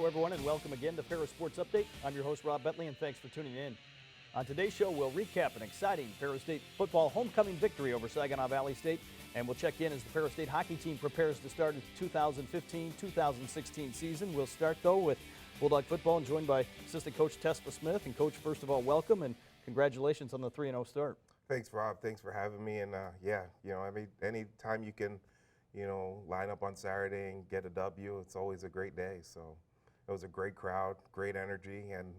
Hello, everyone, and welcome again to Ferris Sports Update. I'm your host, Rob Bentley, and thanks for tuning in. On today's show, we'll recap an exciting Ferris State football homecoming victory over Saginaw Valley State, and we'll check in as the Ferris State hockey team prepares to start its 2015-2016 season. We'll start, though, with Bulldog football and joined by assistant coach Tesfa Smith. And, Coach, first of all, welcome and congratulations on the 3-0 start. Thanks, Rob. Thanks for having me. And, any time you can, line up on Saturday and get a W, it's always a great day. So it was a great crowd, great energy, and,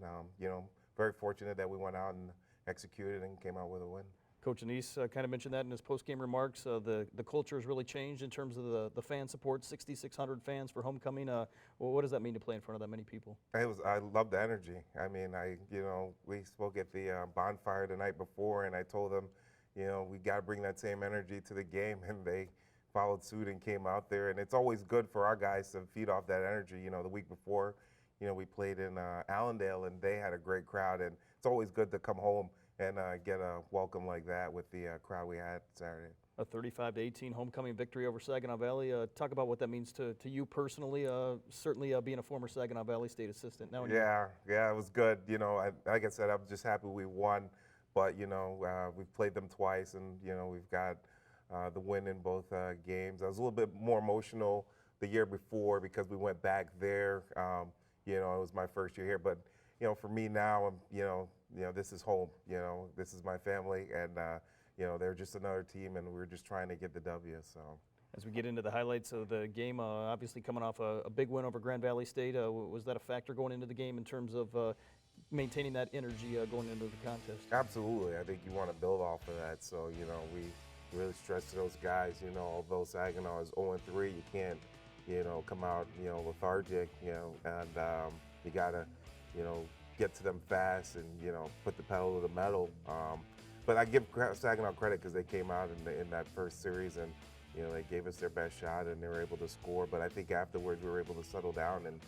very fortunate that we went out and executed and came out with a win. Coach Anise kind of mentioned that in his post-game remarks. The culture has really changed in terms of the fan support, 6,600 fans for homecoming. Well, what does that mean to play in front of that many people? I love the energy. I mean, we spoke at the bonfire the night before, and I told them, we got to bring that same energy to the game, and they followed suit and came out there. And it's always good for our guys to feed off that energy. The week before, we played in Allendale, and they had a great crowd, and it's always good to come home and get a welcome like that with the crowd we had Saturday. A 35-18 homecoming victory over Saginaw Valley. Talk about what that means to you personally, certainly being a former Saginaw Valley State assistant. Now, yeah, it was good. Like I said, I'm just happy we won, but, we've played them twice, and, we've got the win in both games. I was a little bit more emotional the year before because we went back there. It was my first year here, but, for me now, this is home. This is my family, and they're just another team, and we're just trying to get the W. So, as we get into the highlights of the game, obviously coming off a big win over Grand Valley State, was that a factor going into the game in terms of maintaining that energy going into the contest? Absolutely. I think you want to build off of that. So, we really stress to those guys. Although Saginaw is 0-3, you can't, come out, lethargic. And you gotta, get to them fast and, put the pedal to the metal. But I give Saginaw credit because they came out in that first series and, they gave us their best shot and they were able to score. But I think afterwards we were able to settle down and,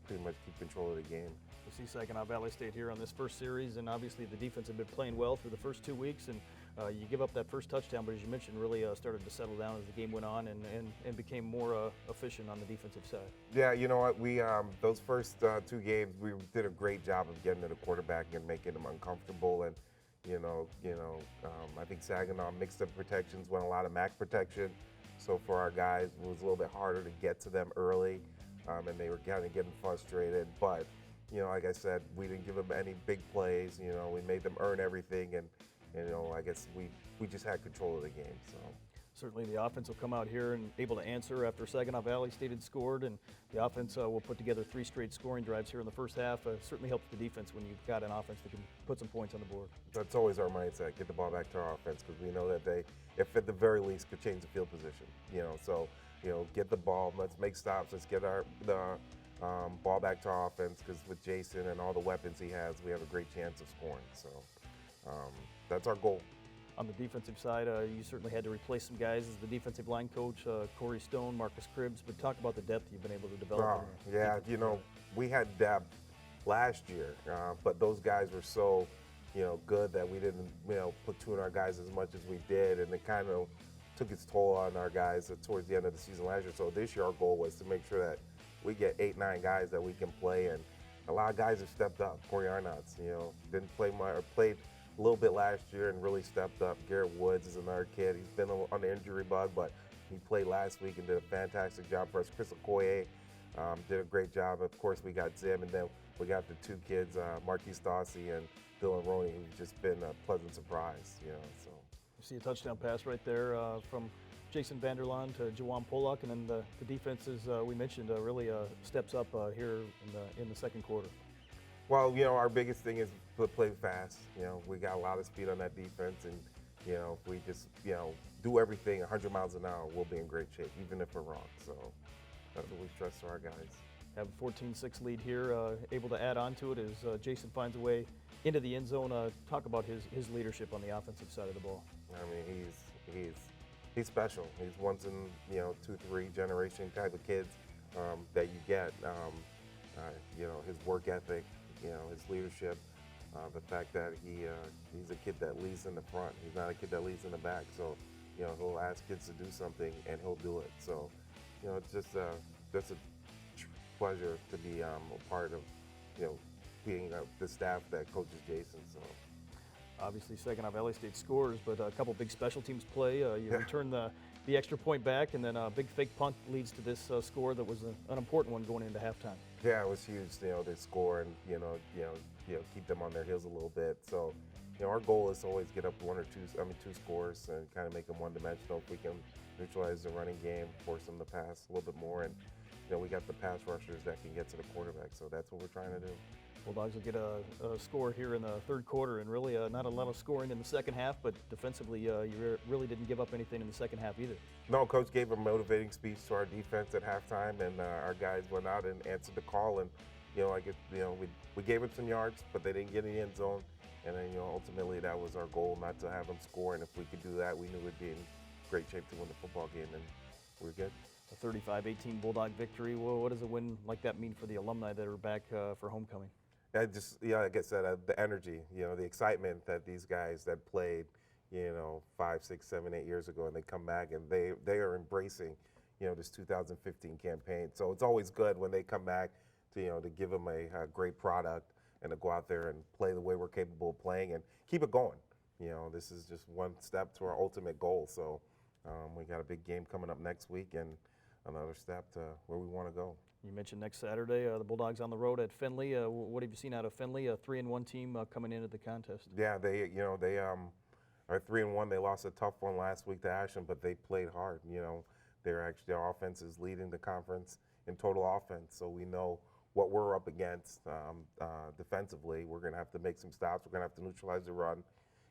pretty much keep control of the game. We see Saginaw Valley State here on this first series, and obviously the defense had been playing well through the first 2 weeks, and you give up that first touchdown, but as you mentioned, really started to settle down as the game went on and became more efficient on the defensive side. Yeah, you know what? We those first 2 games, we did a great job of getting to the quarterback and making them uncomfortable, and I think Saginaw mixed up protections, went a lot of MAC protection, so for our guys, it was a little bit harder to get to them early, and they were kind of getting frustrated, but like I said, we didn't give them any big plays. We made them earn everything, and I guess we just had control of the game. So certainly the offense will come out here and able to answer after Saginaw Valley State had scored, and the offense will put together 3 straight scoring drives here in the first half. Certainly helps the defense when you've got an offense that can put some points on the board. That's always our mindset: get the ball back to our offense, because we know that they, if at the very least, could change the field position. So get the ball. Let's make stops. Let's get the ball back to our offense, because with Jason and all the weapons he has, we have a great chance of scoring. So that's our goal. On the defensive side, you certainly had to replace some guys as the defensive line coach, Corey Stone, Marcus Cribbs, but talk about the depth you've been able to develop. Yeah, we had depth last year, but those guys were so, good that we didn't, platoon our guys as much as we did, and it kind of took its toll on our guys towards the end of the season last year. So this year our goal was to make sure that we get 8-9 guys that we can play, and a lot of guys have stepped up. Corey Arnott's, didn't play much, or played a little bit last year and really stepped up. Garrett Woods is another kid. He's been on the injury bug, but he played last week and did a fantastic job for us. Chris Okoye did a great job. Of course, we got Zim, and then we got the 2 kids, Marquise Stassi and Dylan Roney, who's just been a pleasant surprise. So you see a touchdown pass right there from Jason Vanderlaan to Jawan Pollock, and then the defense, as we mentioned, really steps up here in the second quarter. Well, our biggest thing is to play fast. We got a lot of speed on that defense, and if we just do everything 100 miles an hour, we'll be in great shape, even if we're wrong. So that's what we stress to our guys. Have a 14-6 lead here, able to add on to it as Jason finds a way into the end zone. Talk about his leadership on the offensive side of the ball. I mean, he's special. He's once in 2-3 generation type of kids that you get. His work ethic, his leadership, the fact that he's a kid that leads in the front. He's not a kid that leads in the back. So he'll ask kids to do something and he'll do it. So it's just a pleasure to be a part of, being the staff that coaches Jason. So. Obviously, Saginaw Valley State scores, but a couple big special teams play. You Yeah. return the extra point back, and then a big fake punt leads to this score that was an important one going into halftime. Yeah, it was huge. They score and keep them on their heels a little bit. So, our goal is to always get up two scores and kind of make them one-dimensional. If we can neutralize the running game, force them to pass a little bit more, and we got the pass rushers that can get to the quarterback. So that's what we're trying to do. Bulldogs will get a score here in the third quarter, and really not a lot of scoring in the second half, but defensively you really didn't give up anything in the second half either. No, Coach gave a motivating speech to our defense at halftime, and our guys went out and answered the call. And we gave them some yards, but they didn't get in the end zone. And then ultimately that was our goal, not to have them score. And if we could do that, we knew we'd be in great shape to win the football game, and we're good. A 35-18 Bulldog victory. Well, what does a win like that mean for the alumni that are back for homecoming? Like I said, the energy, the excitement that these guys that played, 5, 6, 7, 8 years ago, and they come back and they are embracing, this 2015 campaign. So it's always good when they come back to give them a great product and to go out there and play the way we're capable of playing and keep it going. This is just one step to our ultimate goal. So we got a big game coming up next week and another step to where we want to go. You mentioned next Saturday, the Bulldogs on the road at Findlay. What have you seen out of Findlay? A 3-1 team coming into the contest. Yeah, they are 3-1. They lost a tough one last week to Ashland, but they played hard. Their offense is leading the conference in total offense, so we know what we're up against defensively. We're going to have to make some stops. We're going to have to neutralize the run,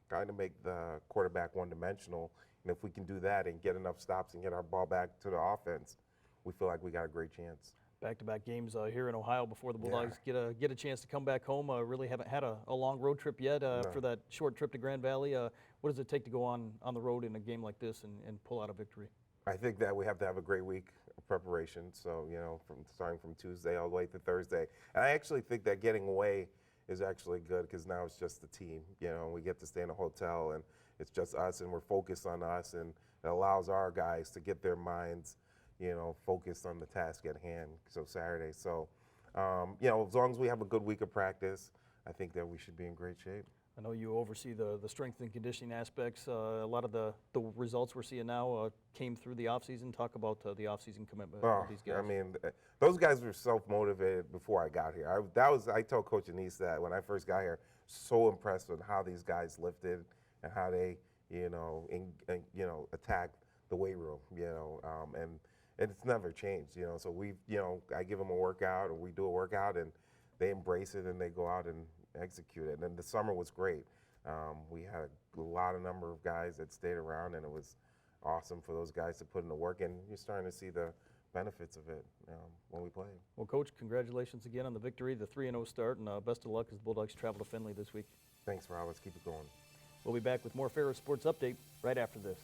kind of make the quarterback one-dimensional. And if we can do that and get enough stops and get our ball back to the offense, we feel like we got a great chance. Back-to-back games here in Ohio before the Bulldogs get a chance to come back home. Really haven't had a long road trip yet for that short trip to Grand Valley. What does it take to go on the road in a game like this and pull out a victory? I think that we have to have a great week of preparation. So, starting from Tuesday all the way to Thursday. And I actually think that getting away is actually good because now it's just the team. We get to stay in a hotel and it's just us and we're focused on us, and it allows our guys to get their minds focused on the task at hand. So Saturday. So, as long as we have a good week of practice, I think that we should be in great shape. I know you oversee the strength and conditioning aspects. A lot of the results we're seeing now came through the offseason. Talk about the offseason commitment of these guys. I mean, those guys were self-motivated before I got here. I told Coach Anise that when I first got here, so impressed with how these guys lifted and how they, attacked the weight room, and it's never changed, So I give them a workout, or we do a workout, and they embrace it and they go out and execute it. And the summer was great. We had a number of guys that stayed around, and it was awesome for those guys to put in the work. And you're starting to see the benefits of it when we play. Well, Coach, congratulations again on the victory, the 3-0 start, and best of luck as the Bulldogs travel to Findlay this week. Thanks, Rob. Let's keep it going. We'll be back with more Ferris Sports Update right after this.